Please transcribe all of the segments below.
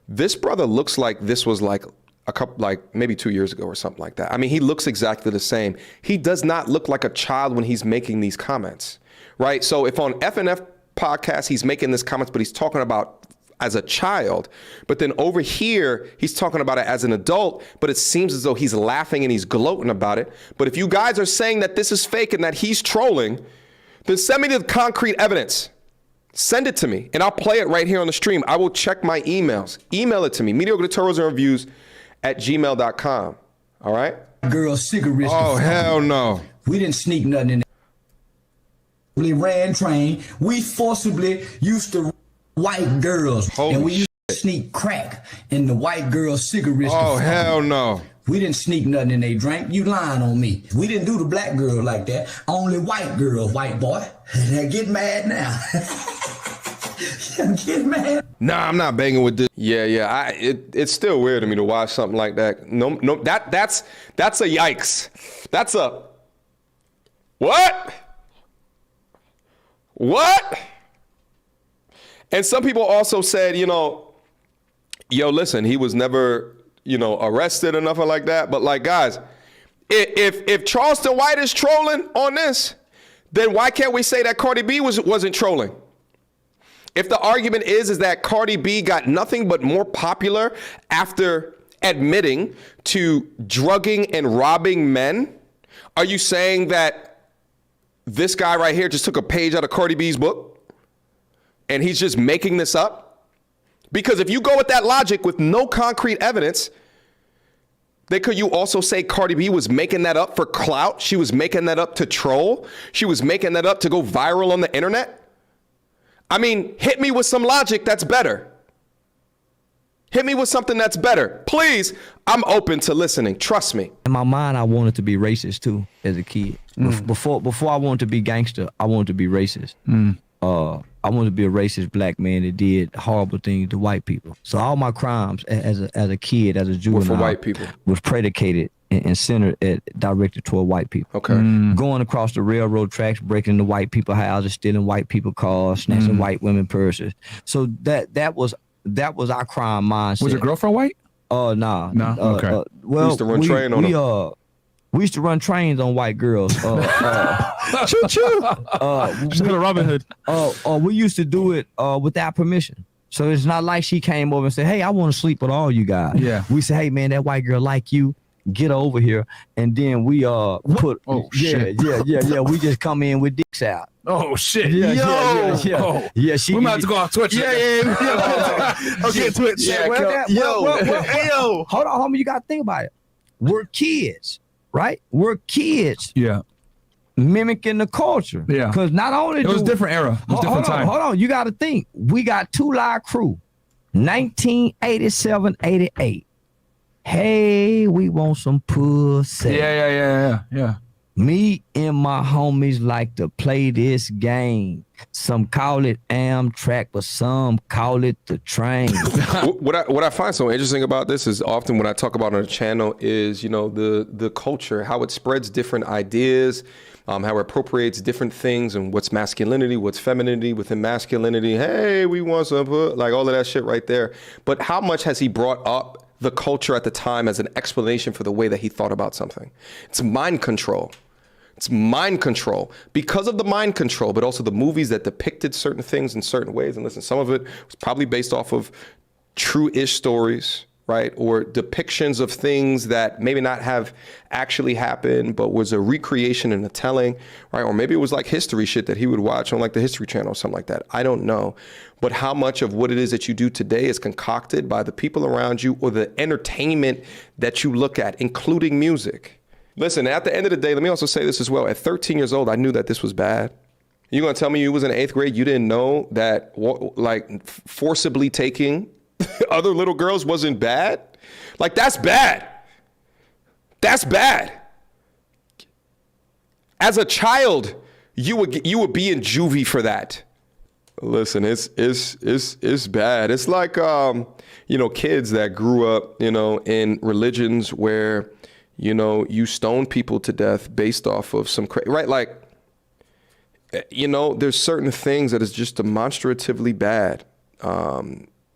This brother looks like this was like a couple, like maybe 2 years ago or something like that. I mean, he looks exactly the same. He does not look like a child when he's making these comments, right? So if on FNF podcast, he's making this comments, but he's talking about as a child, but then over here, he's talking about it as an adult, but it seems as though he's laughing and he's gloating about it. But if you guys are saying that this is fake and that he's trolling, then send me the concrete evidence. Send it to me and I'll play it right here on the stream. I will check my emails. Email it to me, mediocre tutorials and reviews @gmail.com. All right? Girl cigarettes. Oh, hell no. We didn't sneak nothing in there. We ran train. We forcibly used to white girls. Holy and we used to sneak crack in the white girl cigarettes. Oh, hell no. We didn't sneak nothing in they drink. You lying on me. We didn't do the black girl like that. Only white girl, white boy. Get mad now. Get mad. Nah, I'm not banging with this. Yeah. It's still weird to me to watch something like that. No, that's a yikes. That's a what? What? And some people also said, yo, listen, he was never, arrested or nothing like that. But like, guys, if Charleston White is trolling on this, then why can't we say that Cardi B wasn't trolling? If the argument is that Cardi B got nothing but more popular after admitting to drugging and robbing men, are you saying that this guy right here just took a page out of Cardi B's book and he's just making this up? Because if you go with that logic with no concrete evidence, then could you also say Cardi B was making that up for clout? She was making that up to troll? She was making that up to go viral on the internet? I mean, hit me with some logic that's better. Hit me with something that's better. Please, I'm open to listening. Trust me. In my mind, I wanted to be racist too as a kid. Before I wanted to be gangster, I wanted to be racist. I wanted to be a racist black man that did horrible things to white people. So all my crimes as a kid, as a juvenile, were for white people. Was predicated and centered directed toward white people. Okay. Going across the railroad tracks, breaking into white people houses, stealing white people cars, snatching white women purses. So that was our crime mindset. Was your girlfriend white? Nah. No. Okay. Well, we used to run train on them. We used to run trains on white girls. Choo choo. Just go to Robin Hood. We used to do it without permission. So it's not like she came over and said, "Hey, I want to sleep with all you guys." Yeah. We said, "Hey, man, that white girl like you. Get over here." And then we put. Oh shit. Yeah. We just come in with dicks out. Oh shit. Yeah. Oh. Yeah. She. We might have to go on Twitch. Yeah. Okay, Twitch. Yeah, Yo. Hold on, homie. You got to think about it. We're kids, right? We're kids. Yeah. Mimicking the culture. Yeah. Because not only it was a different era. It was a different time. Hold on. You got to think. We got Two Live Crew, 1987, 88. Hey, we want some pussy. Yeah. Me and my homies like to play this game. Some call it Amtrak, but some call it the train. What I find so interesting about this is often when I talk about on the channel is, the culture, how it spreads different ideas, how it appropriates different things and what's masculinity, what's femininity within masculinity. Hey, we want some, like all of that shit right there. But how much has he brought up the culture at the time as an explanation for the way that he thought about something? It's mind control. It's mind control because of the mind control, but also the movies that depicted certain things in certain ways. And listen, some of it was probably based off of true-ish stories, right? Or depictions of things that maybe not have actually happened, but was a recreation and a telling, right? Or maybe it was like history shit that he would watch on like the History Channel or something like that. I don't know. But how much of what it is that you do today is concocted by the people around you or the entertainment that you look at, including music. Listen, at the end of the day, let me also say this as well. At 13 years old, I knew that this was bad. You're going to tell me you was in 8th grade, you didn't know that like forcibly taking other little girls wasn't bad? Like, that's bad. That's bad. As a child, you would be in juvie for that. Listen, it's bad. It's like, kids that grew up, in religions where, you stone people to death based off of some right? Like, there's certain things that is just demonstratively bad.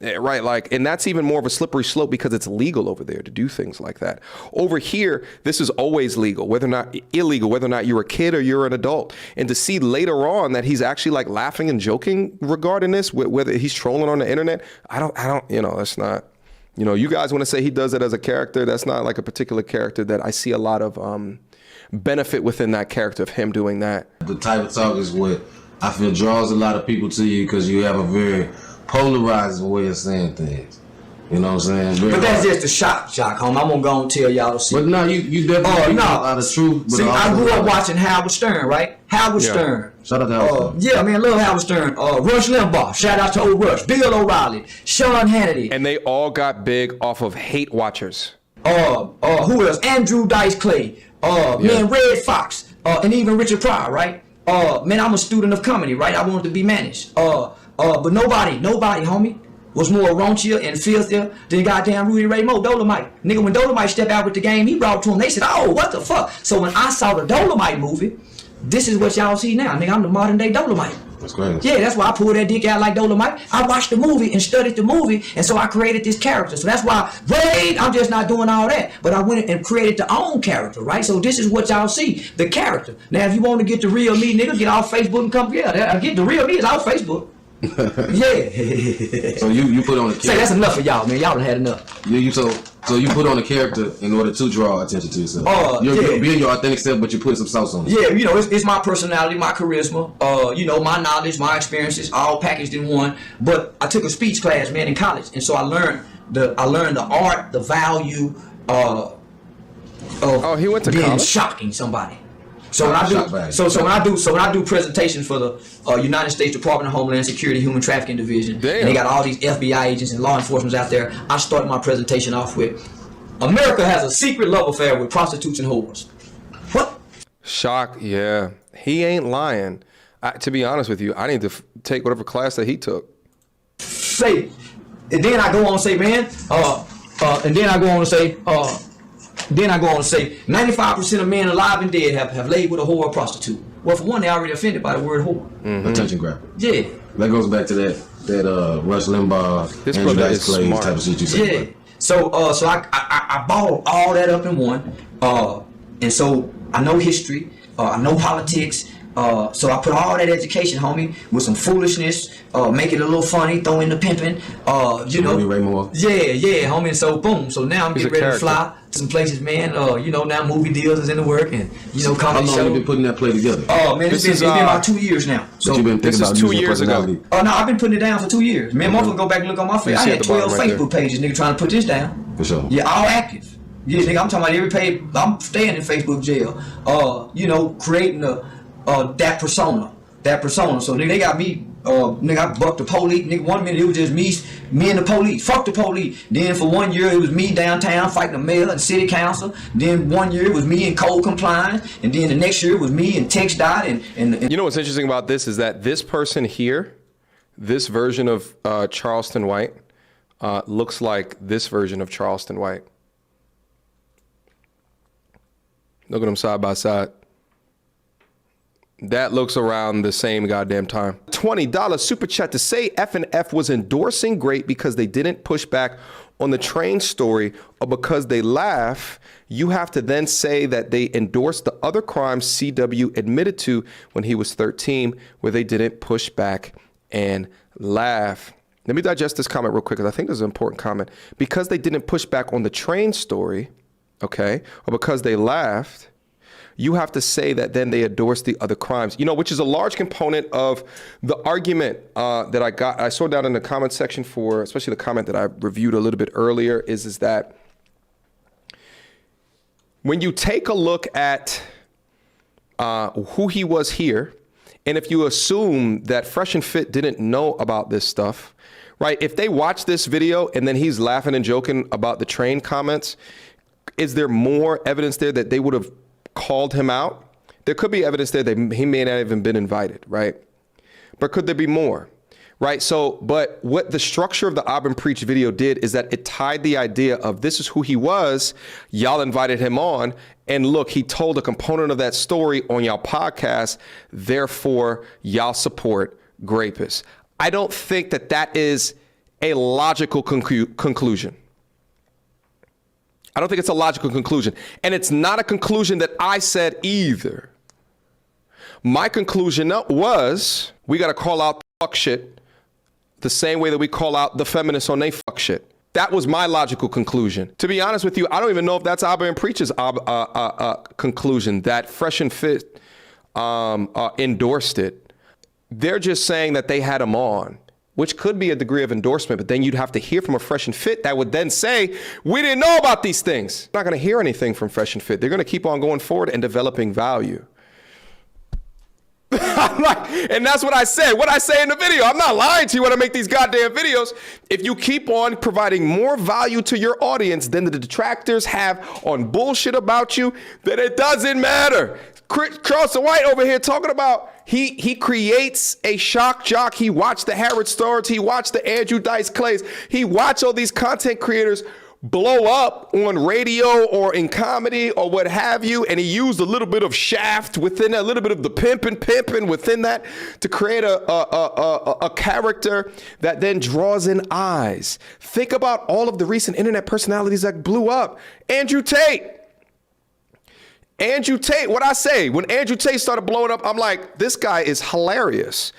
Right, like, and that's even more of a slippery slope because it's legal over there to do things like that. Over here, this is always legal, whether or not illegal, whether or not you're a kid or you're an adult. And to see later on that he's actually like laughing and joking regarding this, whether he's trolling on the internet, I don't, that's not, you guys want to say he does it as a character. That's not like a particular character that I see a lot of benefit within that character of him doing that. The type of talk is what I feel draws a lot of people to you because you have a very polarizing way of saying things. You know what I'm saying? Very but that's just the shock, homie. I'm gonna go and tell y'all to see. But no, you definitely a lot of truth. But see, I grew up watching Howard Stern, right? Howard Stern. Shout out to Howard Stern. Yeah, man, love Howard Stern. Rush Limbaugh. Shout out to old Rush. Bill O'Reilly. Sean Hannity. And they all got big off of hate watchers. Who else? Andrew Dice Clay. Man, Red Fox. And even Richard Pryor, right? Man, I'm a student of comedy, right? I wanted to be managed. But nobody, homie, was more raunchier and filthier than goddamn Rudy Ray Moore, Dolomite. Nigga, when Dolomite stepped out with the game he brought to him, they said, oh, what the fuck? So when I saw the Dolomite movie, this is what y'all see now. Nigga, I'm the modern day Dolomite. That's crazy. Yeah, that's why I pulled that dick out like Dolomite. I watched the movie and studied the movie, and so I created this character. So that's why, I'm just not doing all that. But I went and created the own character, right? So this is what y'all see, the character. Now, if you want to get the real me, nigga, get off Facebook and come get the real me is off Facebook. Yeah. So you put on a character. Say that's enough for y'all, man. Y'all done had enough. So you put on a character in order to draw attention to yourself. You're being your authentic self, but you put some sauce on it. Yeah, it's my personality, my charisma, my knowledge, my experiences, all packaged in one. But I took a speech class, man, in college, and so I learned the art, the value of he went to being college? shocking somebody. So when I do presentations for the United States Department of Homeland Security Human Trafficking Division, and they got all these FBI agents and law enforcement out there, I start my presentation off with, America has a secret love affair with prostitutes and whores. What? Shock, yeah. He ain't lying. To be honest with you, I need to take whatever class that he took. Say, and then I go on and say, man, and then I go on and say, 95% of men alive and dead have laid with a whore or prostitute. Well, for one, they already offended by the word whore. Mm-hmm. Attention grabber. Yeah. That goes back to that Rush Limbaugh, this Andrew brother Dice is Clay smart. type of shit you said. Yeah. So I balled all that up in one. And so I know history. I know politics. So I put all that education, homie, with some foolishness, make it a little funny, throw in the pimping, Rudy Ray Moore. Yeah, homie. And so boom. So now I'm getting ready to fly to some places, man. Now movie deals is in the work, and comedy How long show. have you been putting that play together? Oh man, it's been about 2 years now. So you've been thinking about 2 years ago. Oh no, I've been putting it down for 2 years. Man, motherfucker, go back and look on my face. I had 12 Facebook pages, nigga, trying to put this down. For sure. Yeah, all active. Yeah, nigga, I'm talking about every page. I'm staying in Facebook jail. Creating that persona. So nigga, they got me. Nigga, I bucked the police. Nigga, 1 minute it was just me and the police. Fuck the police. Then for 1 year it was me downtown fighting the mayor and city council. Then 1 year it was me in code compliance. And then the next year it was me in text dot and You know what's interesting about this is that this person here, this version of Charleston White, looks like this version of Charleston White. Look at them side by side. That looks around the same goddamn time. $20 super chat to say F&F was endorsing Great because they didn't push back on the train story or because they laugh. You have to then say that they endorsed the other crimes CW admitted to when he was 13, where they didn't push back and laugh. Let me digest this comment real quick because I think this is an important comment. Because they didn't push back on the train story, okay, or because they laughed, you have to say that then they endorsed the other crimes, which is a large component of the argument that I saw down in the comment section for, especially the comment that I reviewed a little bit earlier, is that when you take a look at who he was here, and if you assume that Fresh and Fit didn't know about this stuff, right? If they watch this video and then he's laughing and joking about the train comments, is there more evidence there that they would have called him out? There could be evidence there that he may not have even been invited, right? But could there be more, right? So, but what the structure of the Auburn Preach video did is that it tied the idea of this is who he was, y'all invited him on, and look, he told a component of that story on y'all podcast, therefore y'all support Grapists. I don't think that is a logical conclusion. I don't think it's a logical conclusion. And it's not a conclusion that I said either. My conclusion was we got to call out the fuck shit the same way that we call out the feminists on they fuck shit. That was my logical conclusion. To be honest with you, I don't even know if that's Abba and Preach's conclusion that Fresh and Fit endorsed it. They're just saying that they had him on, which could be a degree of endorsement, but then you'd have to hear from a Fresh and Fit that would then say, we didn't know about these things. Not going to hear anything from Fresh and Fit. They're going to keep on going forward and developing value. And that's what I said. What I say in the video, I'm not lying to you when I make these goddamn videos. If you keep on providing more value to your audience than the detractors have on bullshit about you, then it doesn't matter. Charleston White over here talking about he creates a shock jock. He watched the Harrod Starrs. He watched the Andrew Dice Clays. He watched all these content creators blow up on radio or in comedy or what have you, and he used a little bit of Shaft within that, a little bit of the pimping within that to create a character that then draws in eyes. Think about all of the recent internet personalities that blew up. Andrew Tate, what I say, when Andrew Tate started blowing up, I'm like, this guy is hilarious.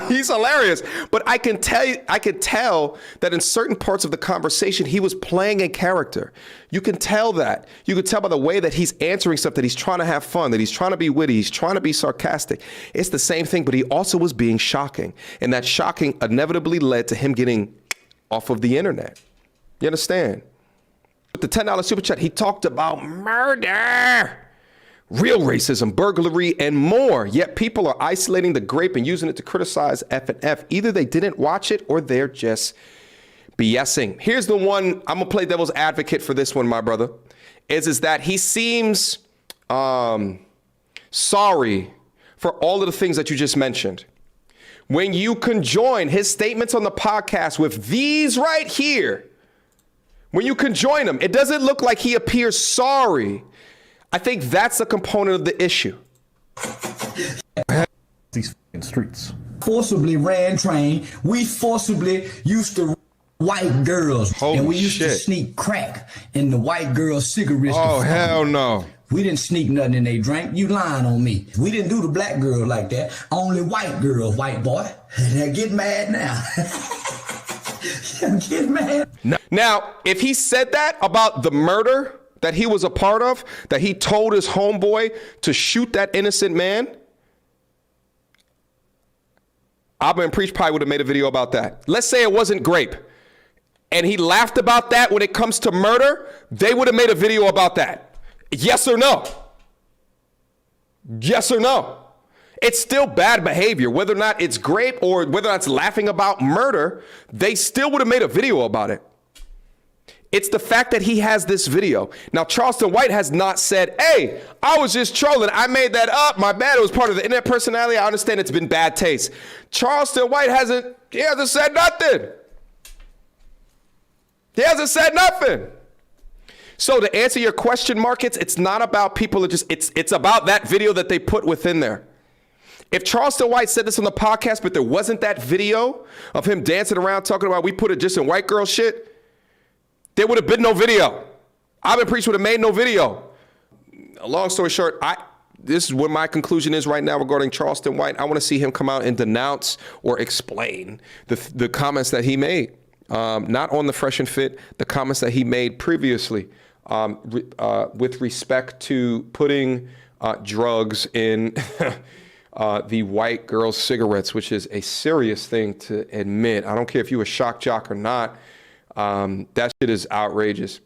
He's hilarious. But I could tell that in certain parts of the conversation, he was playing a character. You can tell that. You can tell by the way that he's answering stuff, that he's trying to have fun, that he's trying to be witty, he's trying to be sarcastic. It's the same thing, but he also was being shocking. And that shocking inevitably led to him getting off of the internet. You understand? With the $10 super chat, he talked about murder, real racism, burglary, and more. Yet people are isolating the grape and using it to criticize F&F. Either they didn't watch it or they're just BSing. Here's the one, I'm gonna play devil's advocate for this one, my brother, is that he seems sorry for all of the things that you just mentioned. When you conjoin his statements on the podcast with these right here, when you conjoin them, it doesn't look like he appears sorry. I think that's a component of the issue. These fucking streets. Forcibly ran train. We forcibly used to white girls. Holy and we used shit. to sneak crack in the white girls' cigarettes. Oh, hell no. We didn't sneak nothing in they drink. You lying on me. We didn't do the black girl like that. Only white girl, white boy. Now get mad now. Get mad. Now, if he said that about the murder that he was a part of, that he told his homeboy to shoot that innocent man, Abba and Preach probably would have made a video about that. Let's say it wasn't grape, and he laughed about that when it comes to murder, they would have made a video about that. Yes or no? Yes or no? It's still bad behavior, whether or not it's grape or whether or not it's laughing about murder, they still would have made a video about it. It's the fact that he has this video. Now, Charleston White has not said, hey, I was just trolling. I made that up. My bad. It was part of the internet personality. I understand it's been bad taste. Charleston White hasn't said nothing. He hasn't said nothing. So to answer your question, Markets, it's not about people that it's about that video that they put within there. If Charleston White said this on the podcast, but there wasn't that video of him dancing around talking about we put it just in white girl shit, there would have been no video. Abba and Preach would have made no video. Long story short, this is what my conclusion is right now regarding Charleston White. I want to see him come out and denounce or explain the comments that he made. Not on the Fresh and Fit, the comments that he made previously with respect to putting drugs in the white girls' cigarettes, which is a serious thing to admit. I don't care if you a shock jock or not. That shit is outrageous.